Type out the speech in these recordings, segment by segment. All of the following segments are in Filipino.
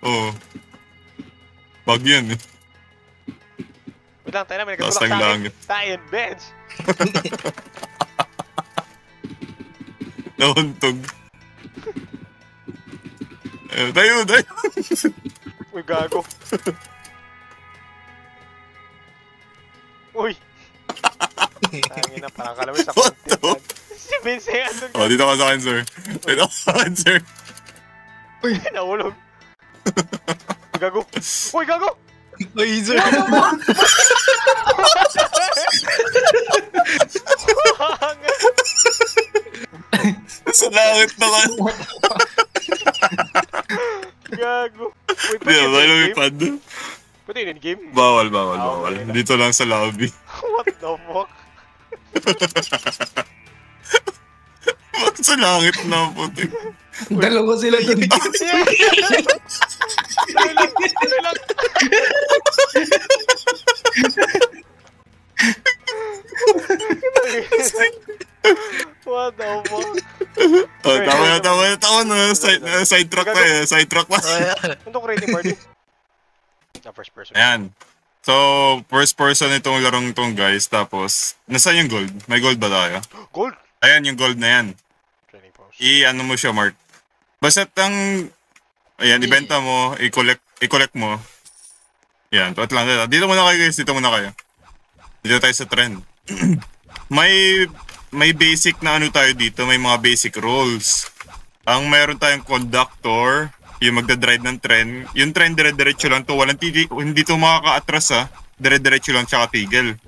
Oo. Bug yan eh. Wait lang, tayo na, may Taas nagkatulak ng sa akin. langit. Tayo, bench. Nauntog. Tayo. Uy, gago. Uy. Tangin na, parang kalawin sa What content. the? Si Vince, andun ka. Oh, dito ka sa akin, sir. Dito ka sa akin, sir. Uy, naulog. Uy, gago. Uy, gago. Ay, sir. Sa langit na ka. Gago. Wait, Hindi na, may lumipad. Pwede yun in game? Bawal. Okay. Dito lang sa lobby. What the fuck? Bakit sa langit na puti? Dalawa sila dun. Tuloy lang. What the fuck? Oh, tama na. Sidetrack pa eh. Sidetrack pa. Anong rating party? Na first person. Ayan. So, first person itong larong itong guys. Tapos, nasaan yung gold? May gold ba tayo? Gold? Ayan yung gold na yan. Training post. I-ano mo siya, Mark. Basta ayan, ibenta mo, i-collect mo. Yan, tuwat lang. Dito muna kayo guys, dito tayo sa trend. may basic na ano tayo dito, may mga basic rules. Ang meron tayong conductor, yung magdadrive ng tren. Yung tren dire-diretso lang to, hindi to makaka-atras ha. Dire-diretso lang tsaka tigil.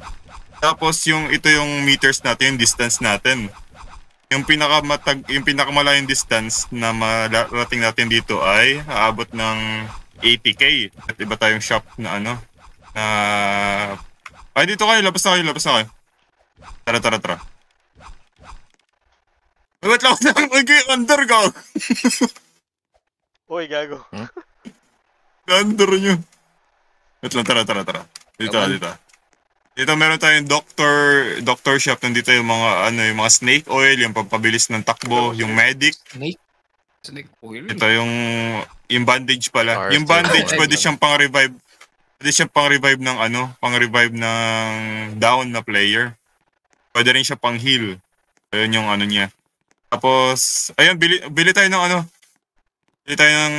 Tapos ito yung meters natin, yung distance natin. Yung pinakamalayong distance na marating natin dito ay aabot ng 80k. At iba tayong shop na ay dito kayo, labas na kayo. Tara. Wait lang, under ka. Uy, gago. Under nyo. Wait lang, tara. Dito. Dito meron tayong doctor shop. Nandito yung mga yung mga snake oil, yung pampabilis ng takbo, yung medic. Snake oil? Ito yung bandage pala. Arthur. Yung bandage pwede siyang pang-revive. Pwede siyang pang-revive ng pang-revive ng down na player. Pwede rin siya pang-heal. Ayun yung niya. Tapos, ayun, bili tayo ng bili tayo ng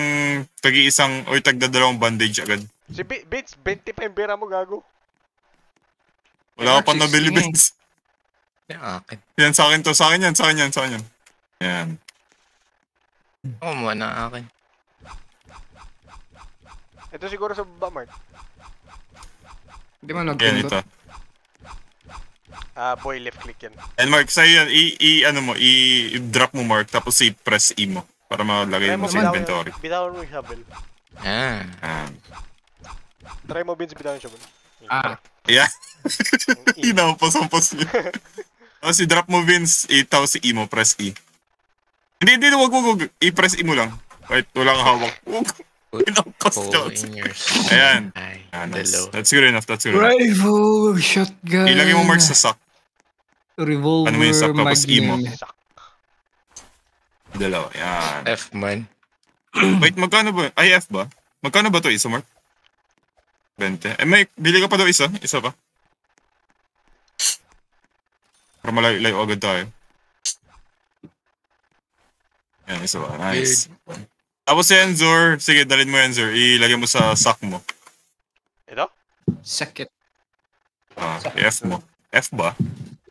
tagi-isang o tagdadalawang bandage agad. Si Vince, 20 pa yung bira mo, gago. Wala ka pa nabili, Vince. Yung akin. Yan, sa akin to. Sa akin yan. Yan. Oo, muna akin. Ito siguro sa baba, Mark. Hindi mo Yan, nagpindot. ito. Boy, left click yan. And Mark, sa'yo yan, i-drop mo, Mark, tapos i-press E mo para malagay mo sa inventory. Bitawan mo yung shovel. Try mo, Vince, bitawan yung shovel. Yeah. Inampos niya. Tapos i-drop mo, Vince, tapos i-E mo, press E. Hindi, wag. I-press E mo lang. Kahit wala kang hawak. Inampos niya. Ayan. Nice. That's good enough. Rifle, shotgun. Ilagay mo, Mark, sa sock. Revolver, Ano mo yung sock, tapos E mo. magnum. Dalawa. Yan. F man. Wait, magkano ba? Ay, F ba? Magkano ba to isa, Mark? 20. Bili ka pa daw isa? Isa pa? Para malayo agad tayo. Yan, isa pa. Nice. Tapos yan, Zor. Sige, dalhin mo yan, Zor. Ilagay mo sa sock mo. Ito? Sakit. F mo. F ba?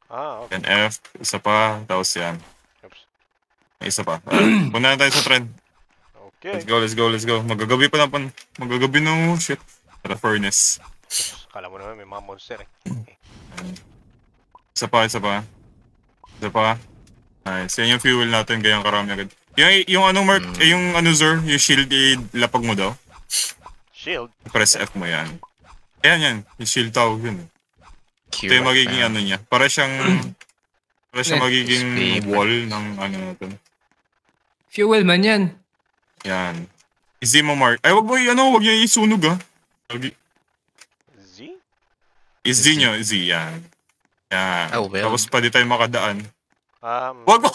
Okay. Yan, F. Isa pa. Tapos yan. Oops. Isa pa. Punta na tayo sa trend. Okay. Let's go. Magagabi na shit. Tara, furnace. Kala mo naman, may mga monster eh. Isa pa. Nice. Yan yung fuel natin, gayang karami agad. Yung Mark, yung Zor, yung shield, ilapag mo daw. Shield? Press F mo yan. Yan. Yung shield tawag yun. Ito yung magiging niya. Para siyang magiging wall ng natin. Fuel man yan. Yan. Z mo, Mark. Ay, wag niyo isunog Z? Z nyo, Z, yan. Yan. Oh, well. Tapos pa di tayo makadaan. Wag mo!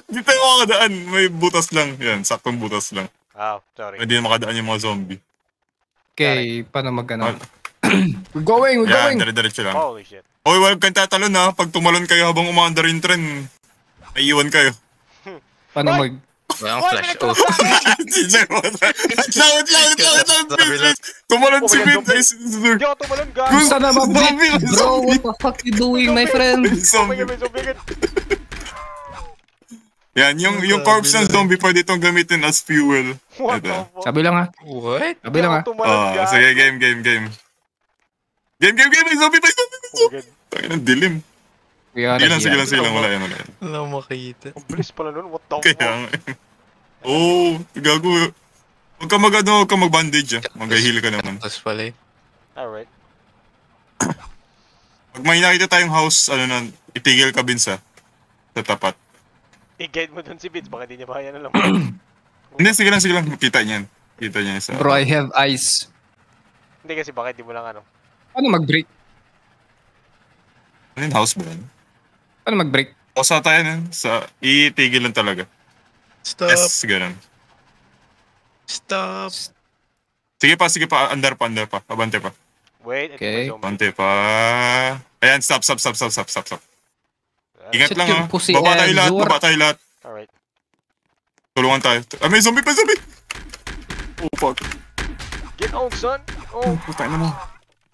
Hindi tayo makadaan. May butas lang. Yan, saktong butas lang. Sorry. Hindi na makadaan yung mga zombie. Okay, paano mag-ano? Ah. We're going, we're Yan, going! dire-diretso lang. Holy shit. Hoy, huwag kang tatalon ha. Pag tumalon kayo habang umaandar yung tren, may iwan kayo. Paano mag... Walang Hoy, flash. pinagtulog Oh. sa akin! Lawit. Tumalon si Oh my God, Vince. Hindi ako tumalon, gago. Gusto na mag-break! Zombie, Bro, zombie. what the fuck you doing, my friend? Oh my Zombie. God, may zombie agad. Yan, yung corpse ng zombie pwede itong gamitin as fuel. What Ito. the fuck? Sabi lang ha. What? Sabi lang ha. Hindi ako tumalon, gago. Sige, game. Game, may zombie. Oh my God. Tangin ng dilim. Kuya, Sige lang, wala yan. Wala makita. Ang bilis pala nun, what the fuck? Kaya nga. Gago. Huwag ka mag-bandage Mag-heal ka naman. Tapos pala eh. Alright. Pag may nakita tayong house, itigil ka Vince sa tapat. I-guide mo dun si Vince, baka di niya kaya na lang. Hindi, sige lang. Kita niyan. Kita niya sa... Bro, I have eyes. Hindi kasi baka di mo lang ano. Paano mag-break? Ano yung house ba yan? Paano mag-break? Osa tayo itigil lang talaga. Stop. Yes, ganun. Stop. Sige pa. Andar pa. Abante pa. Wait, ito Okay. may zombie. Abante pa. Ayan, stop. Ingat Shit, lang yung pussy Baba tayo Zor. lahat. Alright. Tulungan tayo. May zombie pa. Oh, fuck. Get out, son! Oh! Putay na mo.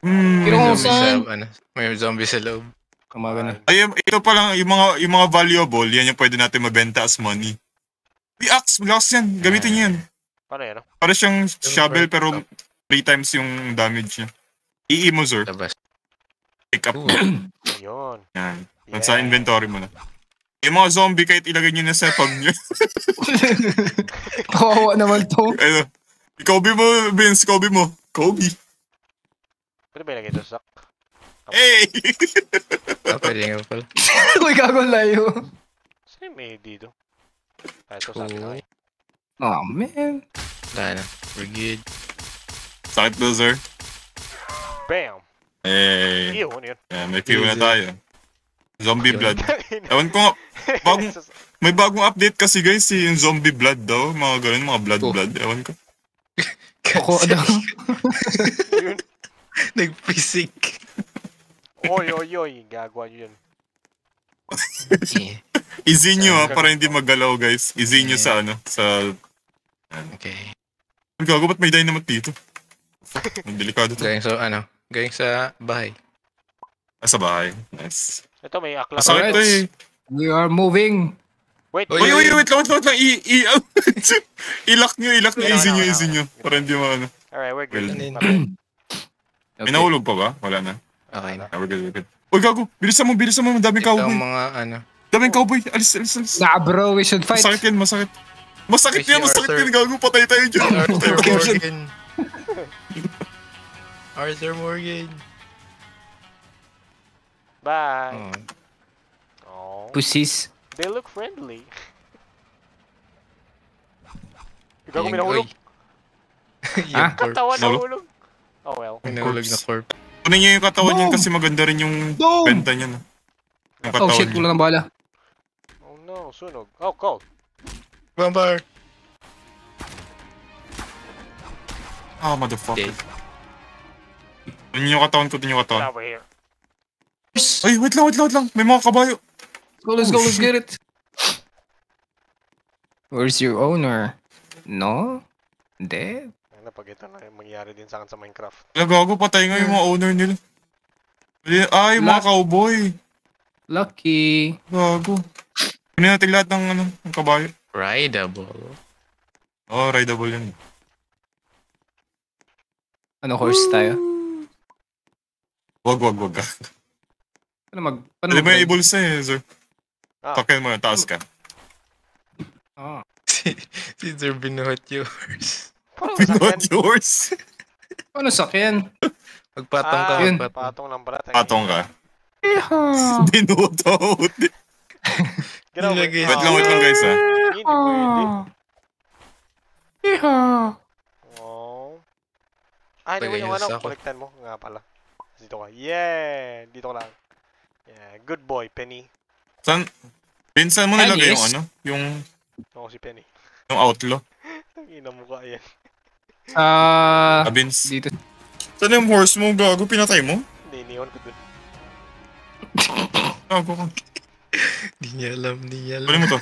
Pero May kung zombie sa, saan? may zombie sa loob. Kumaga na. Ay, ito pa lang, yung mga valuable, yan yung pwede natin mabenta as money. May axe, malakas yan. Gamitin niyo yan. Paano yan, no? Para siyang shovel pero 3 times yung damage niya. I-emo, sir. Labas. Pick up. Ooh. Yun. Yan. Yeah. Sa inventory mo na. Yung mga zombie, kahit ilagay nyo na sa pag nyo. Kawawa naman to. Ano? Kobe mo, Vince. Kobe. Pwede ba ilagay ito sa sack? Hey! Pwede nga pala. Uy, gago layo. Saan yung may dito? Ito sa akin. Uy. Oh, man. Wala na. We're good. Sakit daw, sir. Bam! Eh, Ew, ano yun? may fuel na tayo. Zombie Yun. blood. Ewan ko nga, may bagong update kasi guys, yung zombie blood daw. Mga ganun, mga blood. Ewan ko. Ako, ano? Yun. Nag-physic. Oy. Gagawa nyo yun. Yeah. Easy nyo para hindi magalaw guys. Easy nyo sa sa... Okay. Ang gago, ba't may dynamite dito? Fuck, ang delikado to. Going sa bahay. Sa bahay. Nice. Ito may akla. Masakit to eh. We are moving. Wait, Oy, Uy, wait lang. I-lock nyo. Easy nyo. Para hindi ano. Alright, we're good. Well, Okay. May nahulog pa ba? Wala na. Okay na. We're good. Uy, gago. Bilisan mo. Daming Ito cowboy. ang mga Daming cowboy. Alis. Nah, bro, we should fight. Masakit yan. Masakit Si yan. Arthur. Gago. Patay tayo dyan. Arthur Morgan. Arthur Morgan. Bye. Oh. Oh. Pussies. They look friendly. Ikaw kung minahulog. Ah? Yung corp. Katawan Nahulog? nahulog. Oh well. Minahulog na corp. Kunin niya yung katawan niyan Boom! kasi maganda rin yung Boom! benta niya. No? Yung Oh katawan shit, niya. wala ng bala. Oh no, sunog. Oh, cold. Vampire. Motherfucker. Dead. Kunin yung katawan ko. Get over here. Ay, wait lang. May mga kabayo. Let's go, let's get it. Where's your owner? No? Dead? Ano pag ito na yung mangyari din sa akin sa Minecraft. Gago, patay nga yung mga owner nila. Ay, mga cowboy. Lucky. Gago. Kunin natin lahat ng kabayo. Rideable. Oh, rideable yun. Ano horse tayo? Wag. Paano Hindi mo yung mag-ride? ibulsa sir. Ah. Takin mo, taas ka. Ah. Si Sir binuhat yours. Parang Not sakyan. yours. Paano sakyan? Magpatong ka. yun. Magpatong. Patong lang pala. Patong ka. Yeehaw! Dinutot. Get over Nilagay here. Wait lang guys Hindi pwede. Yeehaw! Oh. Ay, Lagay anyway, yung niya sa ano, ako. kolektan mo nga pala. Dito ka. Yeah! Dito ka lang. Yeah, good boy, Penny. Pinsan mo nilagay yung Anis. yung Ako si Penny. outlaw. Tangina mukha yan. Abins. Dito. Saan yung horse mo, gago? Pinatay mo? Hindi, iniwan ko dun. Gago ka. Di niya alam, di niya Bali alam. mo to.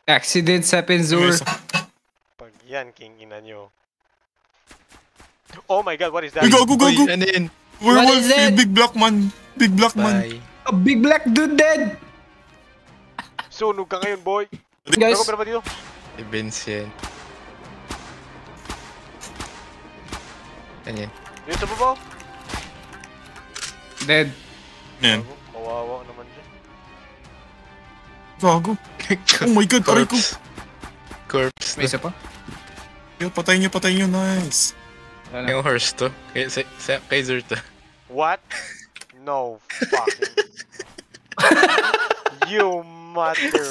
Accident sa Penzur. Pag yan, king ina nyo. Oh my god, what is that? Uy, gago, Uy, gago! ano yun? Werewolf, is it? yung big black man. Big black man. Bye. A big black dude dead! Sunog ka ngayon, boy. Guys, Gago, pero ba dito? Events yan. Ano yan? Dito sa baba. dead. Yan. Gago, kawawa naman dyan. Gago. Oh my god, aray ko. Corpse May na. isa pa? Yo, patay nyo, nice. Wala na. Yung horse to. Kay Zer to. What? No fucking... You mother...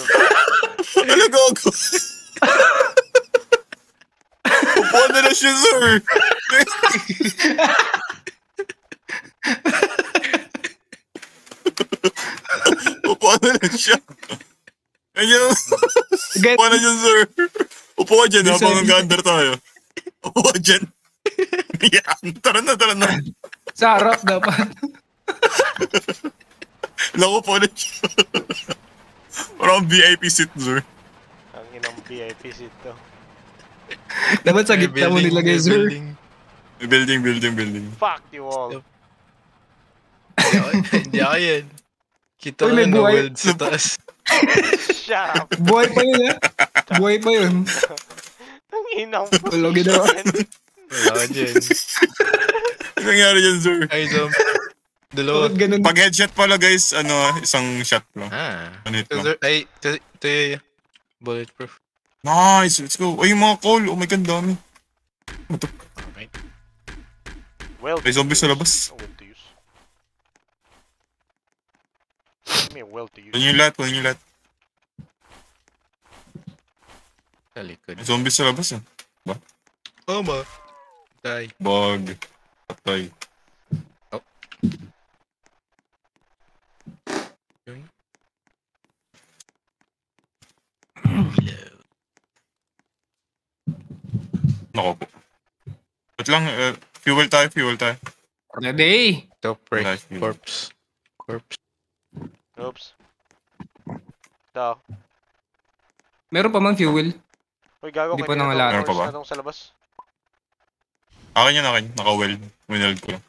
Ano, gago? Upuan na siya, sir. Upuan na siya. Ayan. Get, Upuan na dyan, sir. Upo ka dyan, Yes, habang sir. nag-under tayo. Upo ka dyan. Yan. Tara na, tara na. sa harap dapat. Naku po na siya. Parang VIP seat, sir. Ang inang VIP seat to. Dapat sa gitna mo nilagay, sir. Building. Fuck you all. Hindi ako yan. Kita Uy, ko may na buhay. world sa taas. Shut up. Buhay pa yun, ha? Buhay pa yun. Ang inang Wala ginawa. Wala ka dyan. Ano nangyari dyan, sir? Ay, dalawa. Bakit ganun? Pag headshot pala, guys, isang shot lang. Ah. Ano ito? Ay, ito yung bulletproof. Nice, let's go. Ay, yung mga call. Oh my god, dami. Well May zombies sa labas. Well to use. I mean, well to use. Kunin yung lahat. Sa likod. May zombies sa labas, Oh, ma. Die. Bug. Patay. Yun. Nako po. Wait lang, fuel tayo. Ready? Top right. Nice. Corpse. Oops. Ito. Meron pa man fuel. Uy, gago. Hindi may pa nangalala. Meron pa ba? na tong sa labas. Akin. Naka-weld. Wineld ko lang.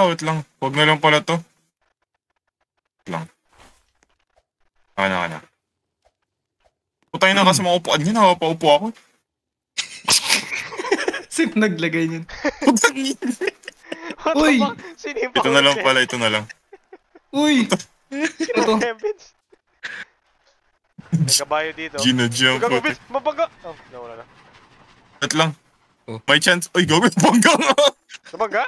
Wait lang. Huwag na lang pala to. Wait lang. Akin. Putay na kasi mga upuan niya. Nakapaupo ako. Sino naglagay niyan? Putang ina. What Uy! the fuck? Sino yung Ito na lang pala, ito na lang. Uy! Sino Ito. yung Evans? May kabayo dito. Gina Jam. Uy, gago, Vince! Mabaga! Oh, nawala na. Wait lang. Oh. May chance. Uy, gawin. Bangga nga. Nabaga?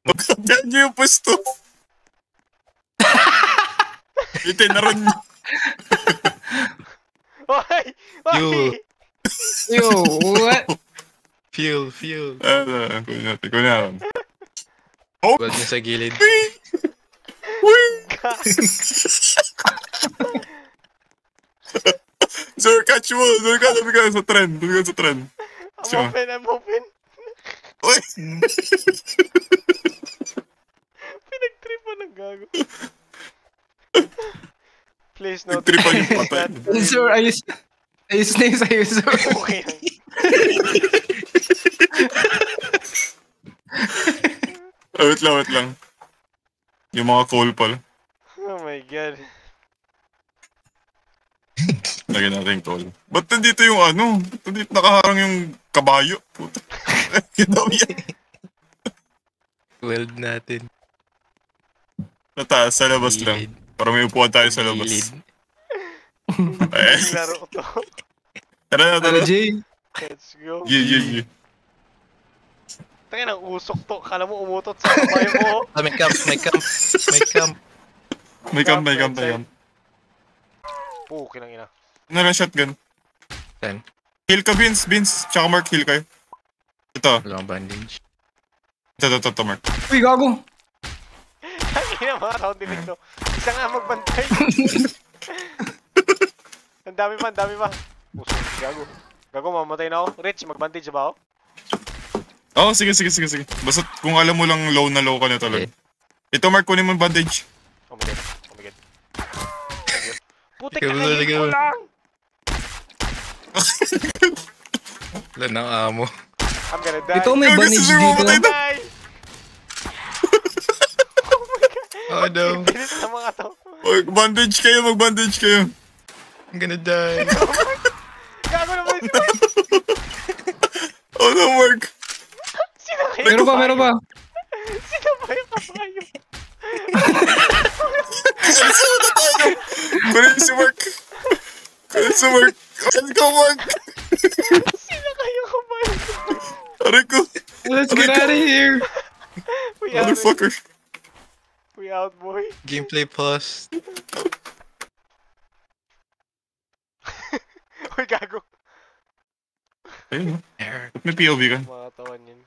Magkabyan niyo yung pwesto. Itinaran niyo. Oy! Oy! You. Yo, what? Fuel. Kunin natin. Oh! Wag niya sa gilid. Uy! Sir, catch mo! Sir, sabi ka sa trend. I'm open. Uy! Pinag-tripan ng gago. Please no. Nag-tripan yung patay. Sir, ayos na yung sa'yo, sir. Okay lang. Wait lang. Yung mga call pala. Oh my god. Lagyan natin yung call. Ba't nandito yung Ba't nandito nakaharang yung kabayo? Puta. Ginaw yan. Weld natin. Nataas, sa labas lang. Para may upuan tayo sa labas. Gilid. Eh, Laro to. tara. Jay. Let's go. Yeah. Tangin ang usok to. Kala mo umutot sa kabayo mo. Ah, may camp. May camp. Puki lang ina. Nala shotgun. Saan? Heal ka, Vince. Tsaka Mark, heal kayo. Ito, Wala akong bandage. Mark. Uy, gago. Ang Ina mga sound effect to. Isa nga magbantay. Ang dami pa, ang dami pa. Puso, gago. Gago, mamatay na ako. Rich, mag-bandage ba ako? Oh, sige. Basta kung alam mo lang low na low ka na talaga. Ito, Mark, kunin mo yung bandage. Oh my god. Oh my god. Putik Ikaw, na kayo ko ikaw. lang! Wala nang amo. I'm gonna die. Ito may Gago, bandage sisir, dito. mamatay na. Die! Oh no. Bilis na mga to. Oh, bandage kayo, mag-bandage kayo. I'm gonna die. Gago naman ito. Oh no, Mark. Sino kayo? Meron pa. Sino ba yung kabayo? Kunin si Mark. Let's go, Mark. Sino kayo kabayo? Aray ko. Let's get out of here. We out. Motherfucker. We out, boy. Gameplay plus. Uy, gago. Ayun, Error. ba't may POV ka? Mga katawan yun.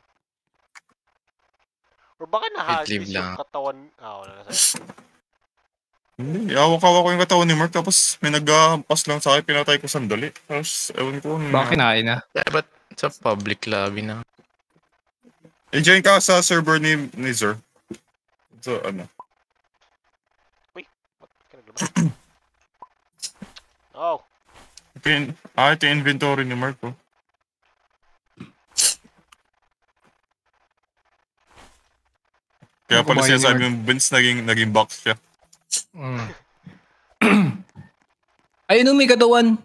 Or baka nahagis Live lang. yung katawan. Wala na sa'yo. Hindi, hawak-hawak ko yung katawan ni Mark, tapos may naghampas lang sa akin, pinatay ko sandali. Tapos, ewan ko. Baka kinain na. Yeah, but sa public lobby na. I-join ka sa server ni Zer. So, ano. Ba't ka naglabas? Oh. Ito yung inventory ni Mark, oh. Kaya pala Kumain ni sinasabi Mark. yung Vince naging box siya. Mm. Ayun, may katawan.